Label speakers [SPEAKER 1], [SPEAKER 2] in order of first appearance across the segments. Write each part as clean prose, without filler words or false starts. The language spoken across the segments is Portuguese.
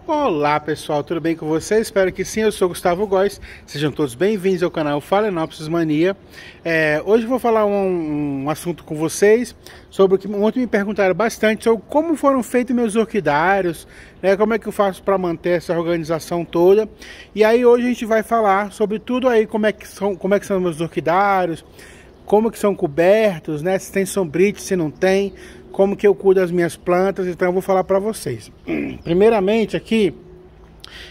[SPEAKER 1] Olá pessoal, tudo bem com vocês? Espero que sim, eu sou Gustavo Góes. Sejam todos bem-vindos ao canal Phalaenopsis Mania. Hoje eu vou falar um assunto com vocês sobre o que ontem me perguntaram bastante sobre como foram feitos meus orquidários, né? Como é que eu faço para manter essa organização toda. E aí hoje a gente vai falar sobre tudo aí, como é que são meus orquidários, como que são cobertos, né? Se tem sombrite, se não tem, como que eu cuido das minhas plantas. Então eu vou falar para vocês. Primeiramente aqui,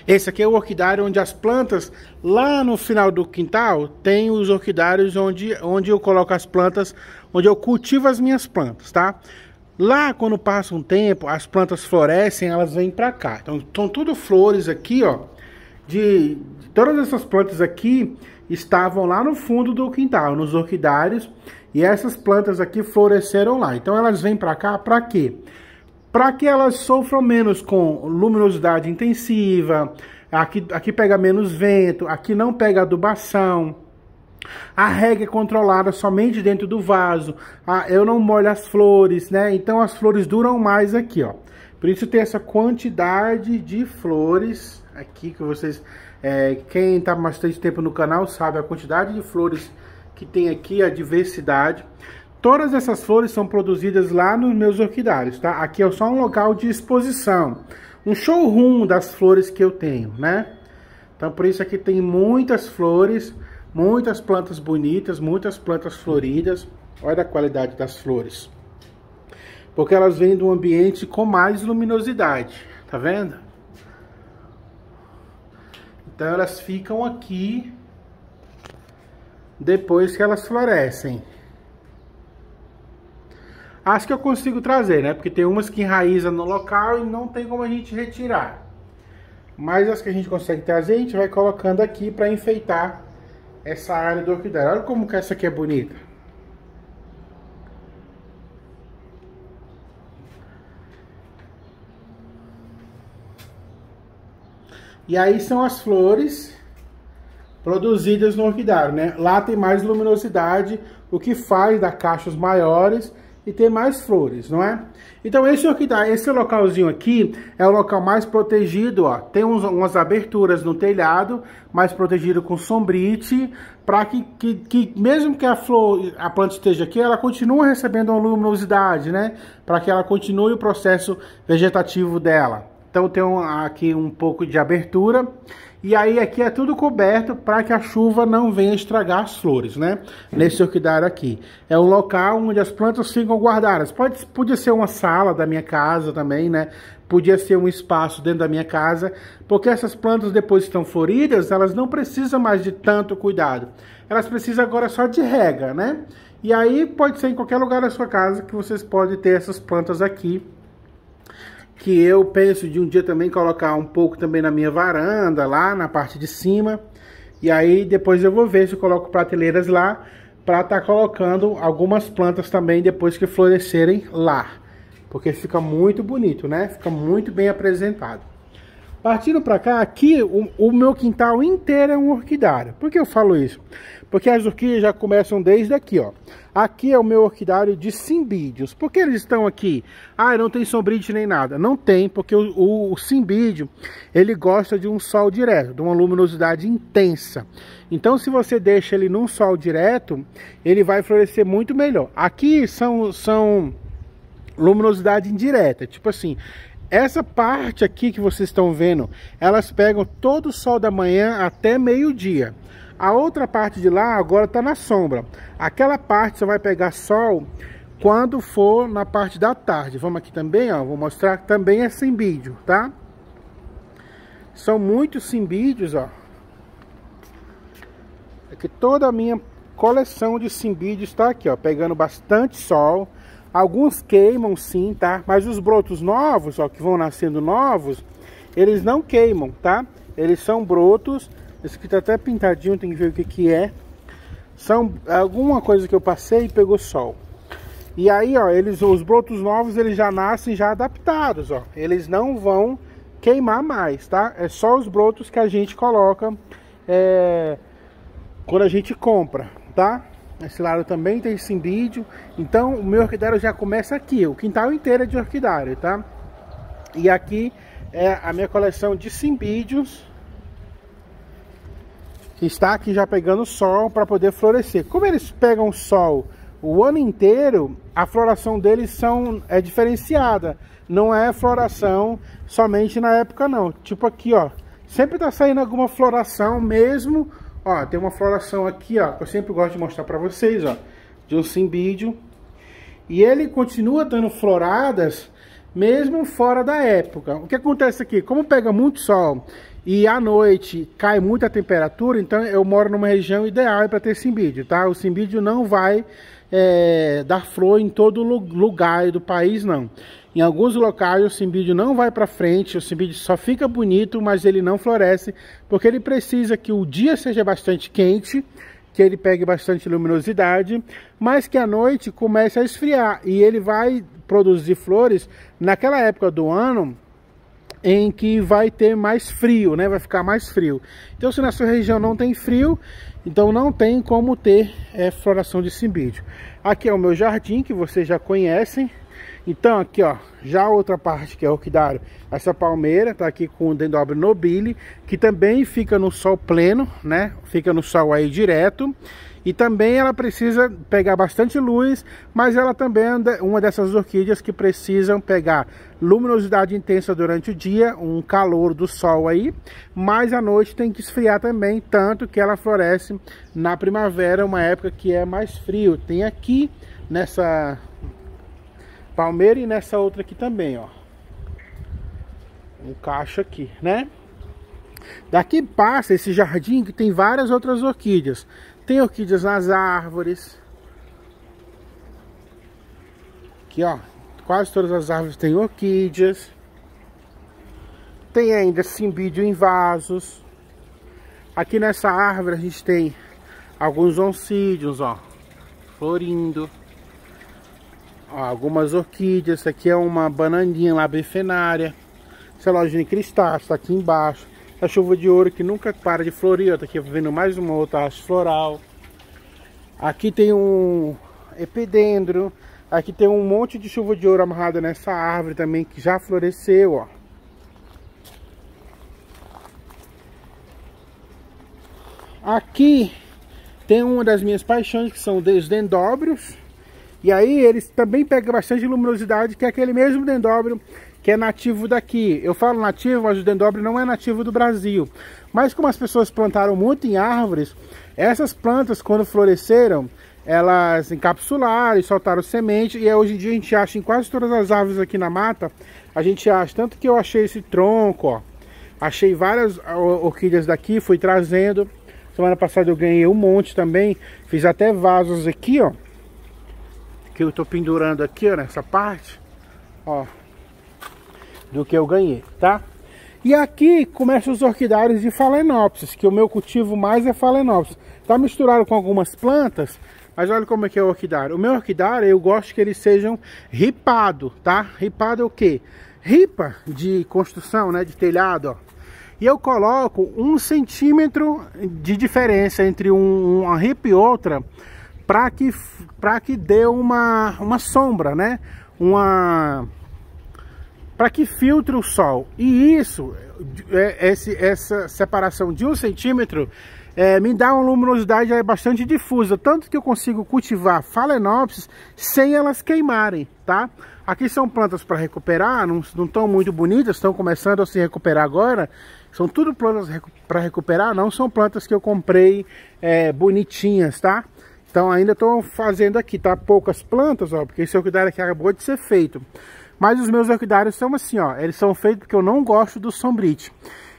[SPEAKER 1] esse aqui é o orquidário onde as plantas, lá no final do quintal, tem os orquidários onde eu coloco as plantas, onde eu cultivo as minhas plantas, tá? Lá, quando passa um tempo, as plantas florescem, elas vêm para cá. Então, estão tudo flores aqui, ó. Todas essas plantas aqui estavam lá no fundo do quintal, nos orquidários. E essas plantas aqui floresceram lá. Então, elas vêm para cá para quê? Para que elas sofram menos com luminosidade intensiva. Aqui pega menos vento, aqui não pega adubação. A rega é controlada somente dentro do vaso. Eu não molho as flores, né? Então as flores duram mais aqui, ó. Por isso tem essa quantidade de flores aqui que vocês... quem está bastante tempo no canal sabe a quantidade de flores que tem aqui, a diversidade. Todas essas flores são produzidas lá nos meus orquidários, tá? Aqui é só um local de exposição. Um showroom das flores que eu tenho, né? Então por isso aqui tem muitas flores, muitas plantas bonitas, muitas plantas floridas. Olha a qualidade das flores. Porque elas vêm de um ambiente com mais luminosidade, tá vendo? Então elas ficam aqui depois que elas florescem. Acho que eu consigo trazer, né? Porque tem umas que enraizam no local e não tem como a gente retirar. Mas as que a gente consegue trazer, a gente vai colocando aqui para enfeitar essa área do orquidário. Olha como que essa aqui é bonita. E aí são as flores produzidas no orquidário, né? Lá tem mais luminosidade, o que faz dar cachos maiores e ter mais flores, não é? Então esse orquidário, esse localzinho aqui é o local mais protegido, ó. Tem umas aberturas no telhado, mais protegido com sombrite, para que mesmo que a planta esteja aqui, ela continue recebendo uma luminosidade, né? Para que ela continue o processo vegetativo dela. Então tem aqui um pouco de abertura. E aí aqui é tudo coberto para que a chuva não venha estragar as flores, né? Nesse orquidário aqui. É um local onde as plantas ficam guardadas. Podia ser uma sala da minha casa também, né? Podia ser um espaço dentro da minha casa. Porque essas plantas, depois que estão floridas, elas não precisam mais de tanto cuidado. Elas precisam agora só de rega, né? E aí pode ser em qualquer lugar da sua casa que vocês podem ter essas plantas aqui. Que eu penso de um dia também colocar um pouco também na minha varanda, lá na parte de cima. E aí depois eu vou ver se eu coloco prateleiras lá, para estar colocando algumas plantas também depois que florescerem lá. Porque fica muito bonito, né? Fica muito bem apresentado. Partindo para cá, aqui o meu quintal inteiro é um orquidário. Por que eu falo isso? Porque as orquídeas já começam desde aqui, ó. Aqui é o meu orquidário de cimbídeos. Por que eles estão aqui? Não tem sombrite nem nada. Não tem, porque o cimbídeo, ele gosta de um sol direto, de uma luminosidade intensa. Então, se você deixa ele num sol direto, ele vai florescer muito melhor. Aqui são luminosidade indireta, tipo assim... Essa parte aqui que vocês estão vendo, elas pegam todo o sol da manhã até meio-dia. A outra parte de lá agora está na sombra. Aquela parte só vai pegar sol quando for na parte da tarde. Vamos aqui também, ó, vou mostrar que também é cimbídeo, tá? São muitos cimbídeos, ó. Aqui toda a minha coleção de cimbídeos está aqui, ó, pegando bastante sol. Alguns queimam sim, tá? Mas os brotos novos, ó, que vão nascendo novos, eles não queimam, tá? Eles são brotos. Esse aqui tá até pintadinho, tem que ver o que é. São alguma coisa que eu passei e pegou sol. E aí, ó, os brotos novos, eles já nascem já adaptados, ó. Eles não vão queimar mais, tá? É só os brotos que a gente coloca quando a gente compra, tá? Esse lado também tem cimbídeo. Então o meu orquidário já começa aqui. O quintal inteiro é de orquidário, tá? E aqui é a minha coleção de cimbídeos, que está aqui já pegando sol para poder florescer. Como eles pegam sol o ano inteiro, a floração deles é diferenciada. Não é floração somente na época não. Tipo aqui, ó. Sempre tá saindo alguma floração mesmo. Ó, tem uma floração aqui, ó, que eu sempre gosto de mostrar para vocês, ó. De um cimbídeo. E ele continua dando floradas mesmo fora da época. O que acontece aqui? Como pega muito sol e à noite cai muita temperatura, então eu moro numa região ideal para ter cimbídeo, tá? O cimbídeo não vai dar flor em todo lugar do país, não. Em alguns locais o cimbídeo não vai para frente, o cimbídeo só fica bonito, mas ele não floresce, porque ele precisa que o dia seja bastante quente, que ele pegue bastante luminosidade, mas que à noite comece a esfriar, e ele vai produzir flores naquela época do ano em que vai ter mais frio, né? Vai ficar mais frio. Então, se na sua região não tem frio, então não tem como ter floração de cimbídeo. Aqui é o meu jardim, que vocês já conhecem. Então aqui, ó, já a outra parte que é orquidário, essa palmeira tá aqui com o Dendrobium nobile, que também fica no sol pleno, né? Fica no sol aí direto. E também ela precisa pegar bastante luz, mas ela também é uma dessas orquídeas que precisam pegar luminosidade intensa durante o dia, um calor do sol aí, mas à noite tem que esfriar também, tanto que ela floresce na primavera, uma época que é mais frio. Tem aqui nessa palmeira e nessa outra aqui também, ó. Um cacho aqui, né? Daqui passa esse jardim que tem várias outras orquídeas. Tem orquídeas nas árvores. Aqui, ó. Quase todas as árvores têm orquídeas. Tem ainda cimbídeo em vasos. Aqui nessa árvore a gente tem alguns oncídios, ó, florindo. Ó, algumas orquídeas. Essa aqui é uma bananinha labifenária. Essa lojinha de cristais tá aqui embaixo. A chuva de ouro que nunca para de florir, ó, tá aqui vendo mais uma outra haste floral. Aqui tem um epidendro. Aqui tem um monte de chuva de ouro amarrada nessa árvore também, que já floresceu, ó. Aqui tem uma das minhas paixões, que são os dendróbios. E aí eles também pegam bastante luminosidade, que é aquele mesmo dendróbio que é nativo daqui. Eu falo nativo, mas o dendróbio não é nativo do Brasil. Mas como as pessoas plantaram muito em árvores, essas plantas, quando floresceram, elas encapsularam e soltaram semente. E hoje em dia a gente acha em quase todas as árvores aqui na mata, a gente acha. Tanto que eu achei esse tronco, ó. Achei várias orquídeas daqui, fui trazendo. Semana passada eu ganhei um monte também. Fiz até vasos aqui, ó. Que eu tô pendurando aqui, ó, nessa parte. Ó. Do que eu ganhei, tá? E aqui começam os orquidários de Phalaenopsis, que o meu cultivo mais é Phalaenopsis. Tá misturado com algumas plantas, mas olha como é que é o orquidário. O meu orquidário, eu gosto que eles sejam ripado, tá? Ripado é o quê? Ripa de construção, né? De telhado, ó. E eu coloco 1 centímetro de diferença entre uma ripa e outra, para que dê uma sombra, né? Para que filtre o sol. E isso, essa separação de 1 centímetro me dá uma luminosidade bastante difusa, tanto que eu consigo cultivar Phalaenopsis sem elas queimarem, tá? Aqui são plantas para recuperar, não estão muito bonitas, estão começando a se recuperar agora. São tudo plantas para recuperar, não são plantas que eu comprei bonitinhas, tá? Então ainda estou fazendo aqui, tá? Poucas plantas, ó, porque esse orquidário aqui acabou de ser feito. Mas os meus orquidários são assim, ó, eles são feitos porque eu não gosto do sombrite.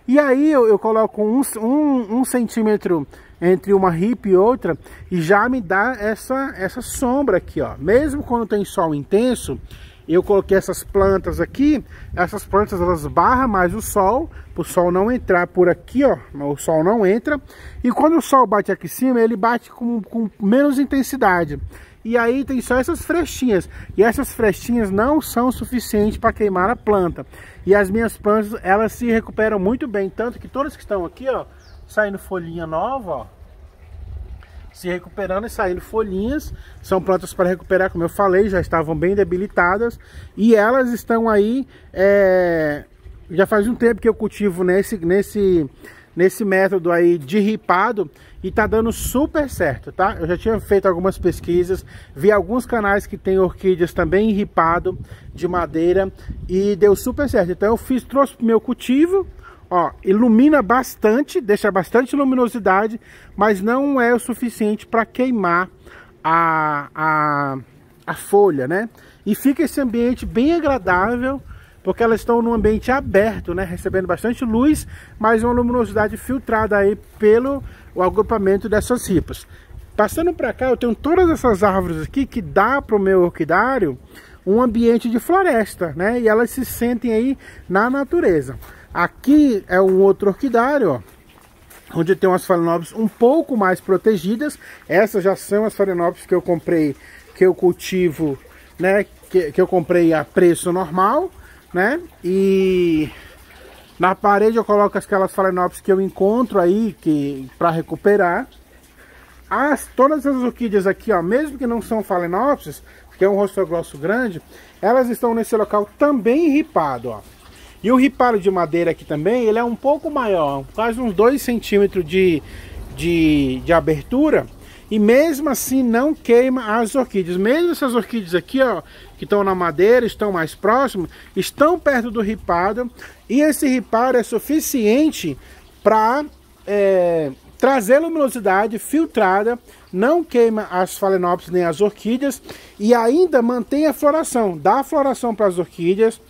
[SPEAKER 1] E aí eu coloco um centímetro entre uma ripa e outra e já me dá essa sombra aqui, ó. Mesmo quando tem sol intenso, eu coloquei essas plantas aqui, essas plantas elas barram mais o sol, para o sol não entrar por aqui, ó, o sol não entra. E quando o sol bate aqui em cima, ele bate com menos intensidade. E aí tem só essas frestinhas. E essas frestinhas não são suficientes para queimar a planta. E as minhas plantas, elas se recuperam muito bem. Tanto que todas que estão aqui, ó, saindo folhinha nova, ó. Se recuperando e saindo folhinhas. São plantas para recuperar, como eu falei, já estavam bem debilitadas. E elas estão aí já faz um tempo que eu cultivo nesse método aí de ripado e tá dando super certo, tá? Eu já tinha feito algumas pesquisas, vi alguns canais que tem orquídeas também em ripado de madeira e deu super certo. Então eu trouxe pro meu cultivo, ó, ilumina bastante, deixa bastante luminosidade, mas não é o suficiente para queimar a folha, né? E fica esse ambiente bem agradável, porque elas estão num ambiente aberto, né? Recebendo bastante luz, mas uma luminosidade filtrada aí pelo o agrupamento dessas ripas. Passando para cá, eu tenho todas essas árvores aqui que dá para o meu orquidário um ambiente de floresta, né? E elas se sentem aí na natureza. Aqui é um outro orquidário, ó, onde tem umas phalaenopsis um pouco mais protegidas. Essas já são as phalaenopsis que eu comprei, que eu cultivo, né? Que eu comprei a preço normal, né? E na parede eu coloco aquelas phalaenopsis que eu encontro aí para recuperar. Todas as orquídeas aqui, ó, mesmo que não são phalaenopsis, que é um rosto grosso grande, elas estão nesse local também ripado, ó. E o ripado de madeira aqui também, ele é um pouco maior, quase uns 2 centímetros de abertura. E mesmo assim não queima as orquídeas. Mesmo essas orquídeas aqui, ó, que estão na madeira, estão mais próximas, estão perto do ripado. E esse ripado é suficiente para trazer luminosidade filtrada, não queima as phalaenopsis nem as orquídeas e ainda mantém a floração, dá a floração para as orquídeas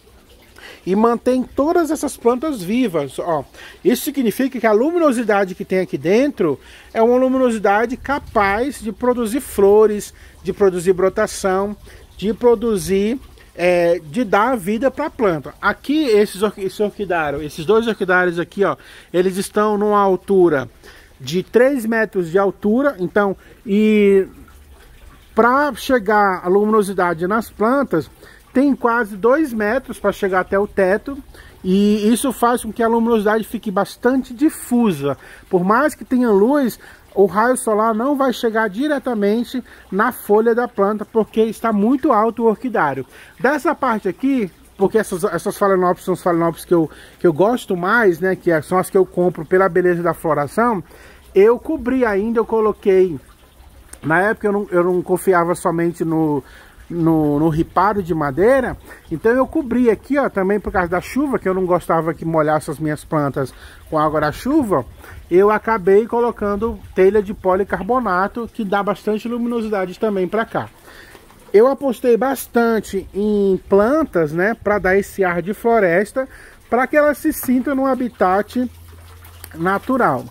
[SPEAKER 1] e mantém todas essas plantas vivas, ó. Isso significa que a luminosidade que tem aqui dentro é uma luminosidade capaz de produzir flores, de produzir brotação, de produzir, de dar vida para a planta. Aqui esses dois orquidários aqui, ó, eles estão numa altura de 3 metros de altura, então, e para chegar a luminosidade nas plantas tem quase 2 metros para chegar até o teto, e isso faz com que a luminosidade fique bastante difusa. Por mais que tenha luz, o raio solar não vai chegar diretamente na folha da planta, porque está muito alto o orquidário. Dessa parte aqui, porque essas phalaenopsis são as phalaenopsis que eu gosto mais, né, que são as que eu compro pela beleza da floração, eu cobri ainda, eu coloquei, na época eu não confiava somente no ripado de madeira, então eu cobri aqui, ó, também por causa da chuva, que eu não gostava que molhasse as minhas plantas com água da chuva, eu acabei colocando telha de policarbonato, que dá bastante luminosidade também para cá. Eu apostei bastante em plantas, né, para dar esse ar de floresta, para que elas se sintam num habitat natural.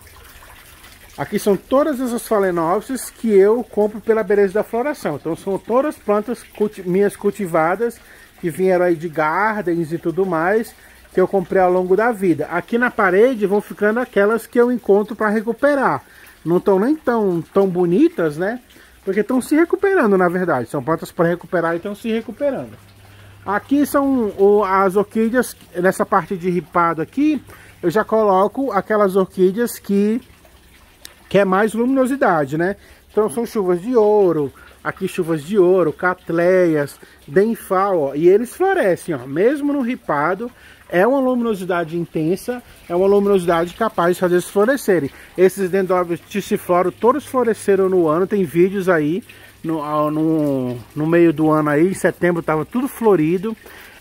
[SPEAKER 1] Aqui são todas essas phalaenopsis que eu compro pela beleza da floração. Então são todas plantas minhas cultivadas, que vieram aí de gardens e tudo mais, que eu comprei ao longo da vida. Aqui na parede vão ficando aquelas que eu encontro para recuperar. Não estão nem tão bonitas, né? Porque estão se recuperando, na verdade. São plantas para recuperar e estão se recuperando. Aqui são as orquídeas, nessa parte de ripado aqui, eu já coloco aquelas orquídeas que é mais luminosidade, né? Então são chuvas de ouro, aqui chuvas de ouro, catleias, denfal, ó, e eles florescem, ó, mesmo no ripado, é uma luminosidade intensa, é uma luminosidade capaz de fazer eles florescerem. Esses dendróbios tissifloro, todos floresceram no ano, tem vídeos aí, no meio do ano aí, em setembro tava tudo florido.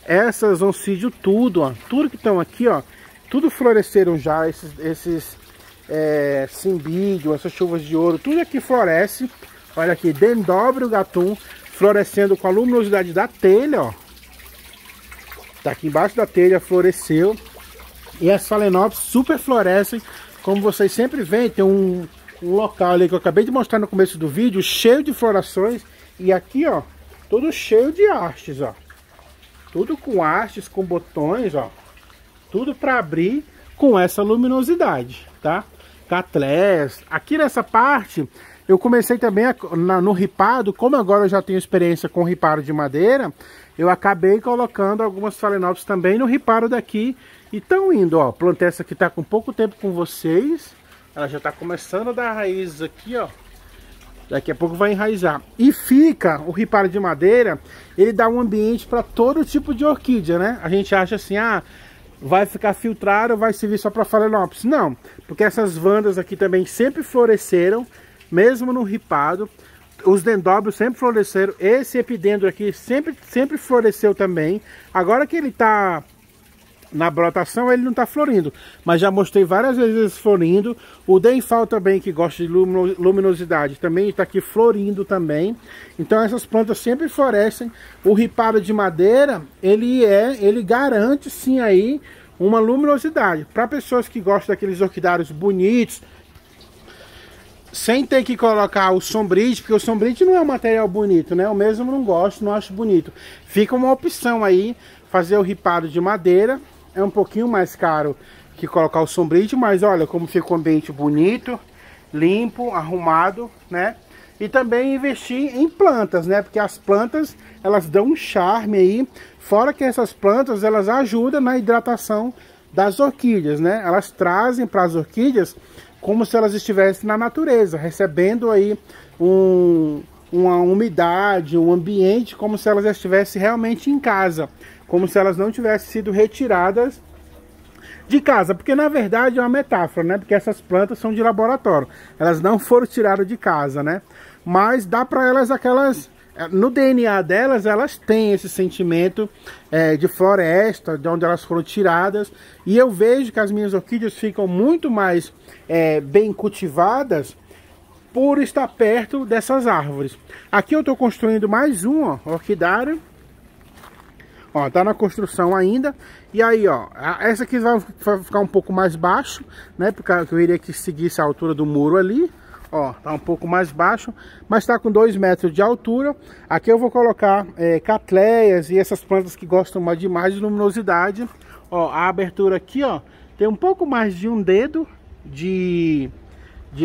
[SPEAKER 1] Essas oncídio tudo, ó, tudo que estão aqui, ó, tudo floresceram já, esses cimbídio, essas chuvas de ouro, tudo aqui floresce. Olha aqui, dendróbio gatum florescendo com a luminosidade da telha, ó. Tá aqui embaixo da telha, floresceu. E as phalaenopsis super florescem, como vocês sempre veem. Tem um local ali que eu acabei de mostrar no começo do vídeo, cheio de florações. E aqui, ó, todo cheio de hastes, ó. Tudo com hastes, com botões, ó. Tudo para abrir com essa luminosidade, tá? Catleias. Aqui nessa parte eu comecei também no ripado, como agora eu já tenho experiência com ripado de madeira, eu acabei colocando algumas phalaenopsis também no ripado daqui e estão indo, ó. Plantei essa que tá com pouco tempo com vocês, ela já tá começando a dar raízes aqui, ó. Daqui a pouco vai enraizar. E fica, o ripado de madeira, ele dá um ambiente para todo tipo de orquídea, né? A gente acha assim, vai ficar filtrado, vai servir só para Phalaenopsis. Não, porque essas vandas aqui também sempre floresceram, mesmo no ripado. Os dendróbios sempre floresceram. Esse epidendro aqui sempre floresceu também. Agora que ele tá na brotação, ele não tá florindo, mas já mostrei várias vezes florindo. O Denfal também, que gosta de luminosidade, também está aqui florindo também. Então essas plantas sempre florescem. O ripado de madeira, ele garante sim aí uma luminosidade. Para pessoas que gostam daqueles orquidários bonitos, sem ter que colocar o sombrite, porque o sombrite não é um material bonito, né? Eu mesmo não gosto, não acho bonito. Fica uma opção aí, fazer o ripado de madeira. É um pouquinho mais caro que colocar o sombrite, mas olha como fica um ambiente bonito, limpo, arrumado, né? E também investir em plantas, né? Porque as plantas, elas dão um charme aí. Fora que essas plantas, elas ajudam na hidratação das orquídeas, né? Elas trazem para as orquídeas como se elas estivessem na natureza, recebendo aí uma umidade, um ambiente, como se elas estivessem realmente em casa, como se elas não tivessem sido retiradas de casa, porque na verdade é uma metáfora, né? Porque essas plantas são de laboratório, elas não foram tiradas de casa, né? Mas dá para elas no DNA delas, elas têm esse sentimento de floresta, de onde elas foram tiradas. E eu vejo que as minhas orquídeas ficam muito mais bem cultivadas por estar perto dessas árvores. Aqui eu estou construindo mais um orquidário. Ó, tá na construção ainda. E aí, ó, essa aqui vai ficar um pouco mais baixo, né? Porque eu iria que seguisse a altura do muro ali. Ó, tá um pouco mais baixo, mas tá com 2 metros de altura. Aqui eu vou colocar catleias e essas plantas que gostam de mais luminosidade. Ó, a abertura aqui, ó, tem um pouco mais de um dedo de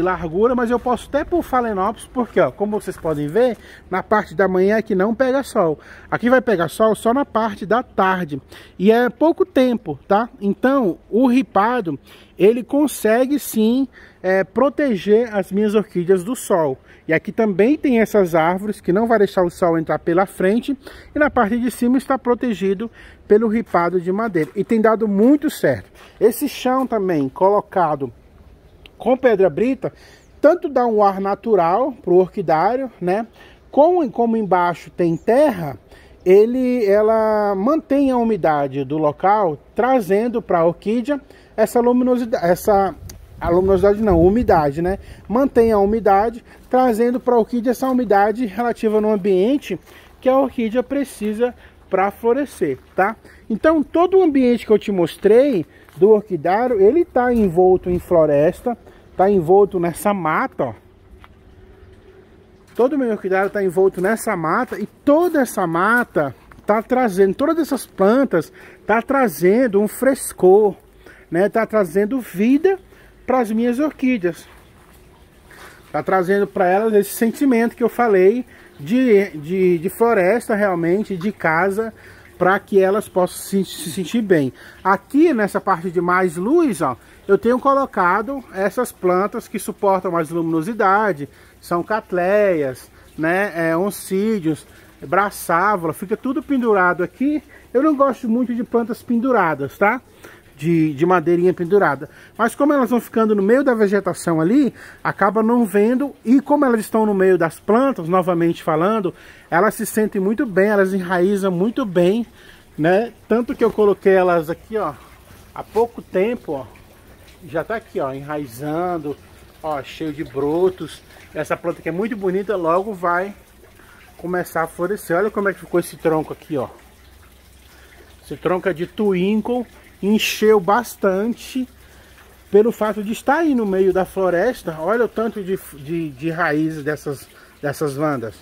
[SPEAKER 1] largura, mas eu posso até pôr Phalaenopsis, porque ó, como vocês podem ver, na parte da manhã aqui não pega sol. Aqui vai pegar sol só na parte da tarde. E é pouco tempo, tá? Então, o ripado, ele consegue sim proteger as minhas orquídeas do sol. E aqui também tem essas árvores que não vai deixar o sol entrar pela frente. E na parte de cima está protegido pelo ripado de madeira. E tem dado muito certo. Esse chão também colocado com pedra brita, tanto dá um ar natural para o orquidário, né? Como embaixo tem terra, ela mantém a umidade do local, trazendo para a orquídea essa luminosidade, umidade, né? Mantém a umidade, trazendo para a orquídea essa umidade relativa no ambiente que a orquídea precisa para florescer, tá? Então, todo o ambiente que eu te mostrei do orquidário, ele está envolto em floresta, está envolto nessa mata, ó. Todo o meu orquidário está envolto nessa mata, e toda essa mata está trazendo, todas essas plantas está trazendo um frescor, né? Está trazendo vida para as minhas orquídeas. Está trazendo para elas esse sentimento que eu falei de floresta realmente, de casa, para que elas possam se sentir bem. Aqui nessa parte de mais luz, ó, eu tenho colocado essas plantas que suportam mais luminosidade, são catleias, né, oncídios, braçávola, fica tudo pendurado aqui. Eu não gosto muito de plantas penduradas, tá? De madeirinha pendurada. Mas como elas vão ficando no meio da vegetação ali, acaba não vendo. E como elas estão no meio das plantas, novamente falando, elas se sentem muito bem, elas enraizam muito bem, né? Tanto que eu coloquei elas aqui, ó, há pouco tempo, ó. Já tá aqui, ó, enraizando, ó, cheio de brotos. Essa planta que é muito bonita, logo vai começar a florescer. Olha como é que ficou esse tronco aqui, ó. Esse tronco é de twinkle. Encheu bastante pelo fato de estar aí no meio da floresta. Olha o tanto de raízes dessas vandas.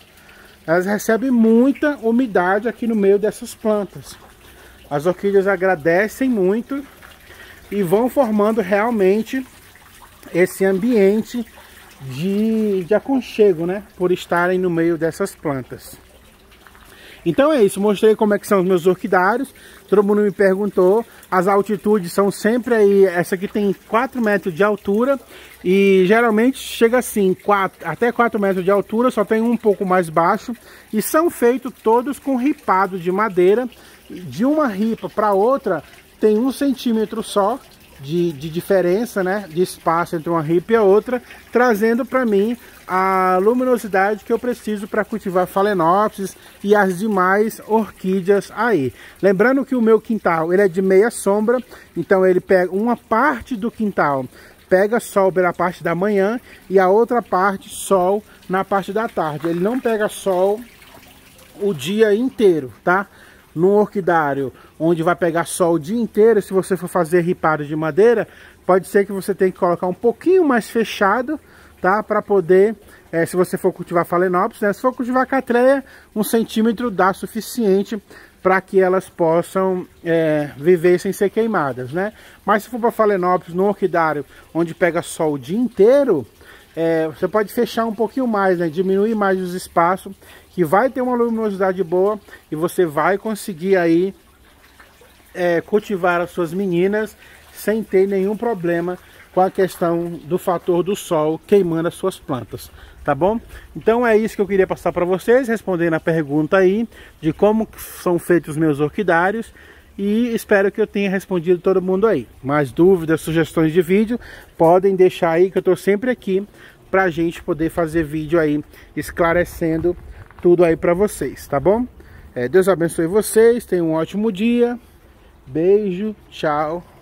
[SPEAKER 1] Elas recebem muita umidade aqui no meio dessas plantas. As orquídeas agradecem muito e vão formando realmente esse ambiente de aconchego, né? Por estarem no meio dessas plantas. Então é isso, mostrei como é que são os meus orquidários. Todo mundo me perguntou. As altitudes são sempre aí. Essa aqui tem 4 metros de altura. E geralmente chega assim, até 4 metros de altura. Só tem um pouco mais baixo. E são feitos todos com ripado de madeira. De uma ripa para outra tem 1 centímetro só de diferença, né, de espaço entre uma ripa e a outra, trazendo para mim a luminosidade que eu preciso para cultivar Phalaenopsis e as demais orquídeas aí. Lembrando que o meu quintal ele é de meia sombra, então ele pega uma parte do quintal, pega sol pela parte da manhã e a outra parte sol na parte da tarde. Ele não pega sol o dia inteiro, tá? No orquidário, onde vai pegar sol o dia inteiro, se você for fazer ripado de madeira, pode ser que você tenha que colocar um pouquinho mais fechado, tá? Para poder, se você for cultivar Phalaenopsis, né? Se for cultivar Cattleya, 1 centímetro dá suficiente para que elas possam viver sem ser queimadas, né? Mas se for para Phalaenopsis no orquidário, onde pega sol o dia inteiro, você pode fechar um pouquinho mais, né? Diminuir mais os espaços, que vai ter uma luminosidade boa e você vai conseguir aí cultivar as suas meninas sem ter nenhum problema com a questão do fator do sol queimando as suas plantas, tá bom? Então é isso que eu queria passar para vocês, respondendo a pergunta aí de como são feitos os meus orquidários, e espero que eu tenha respondido todo mundo aí. Mais dúvidas, sugestões de vídeo, podem deixar aí que eu estou sempre aqui para a gente poder fazer vídeo aí esclarecendo tudo aí para vocês, tá bom? Deus abençoe vocês, tenham um ótimo dia, beijo, tchau.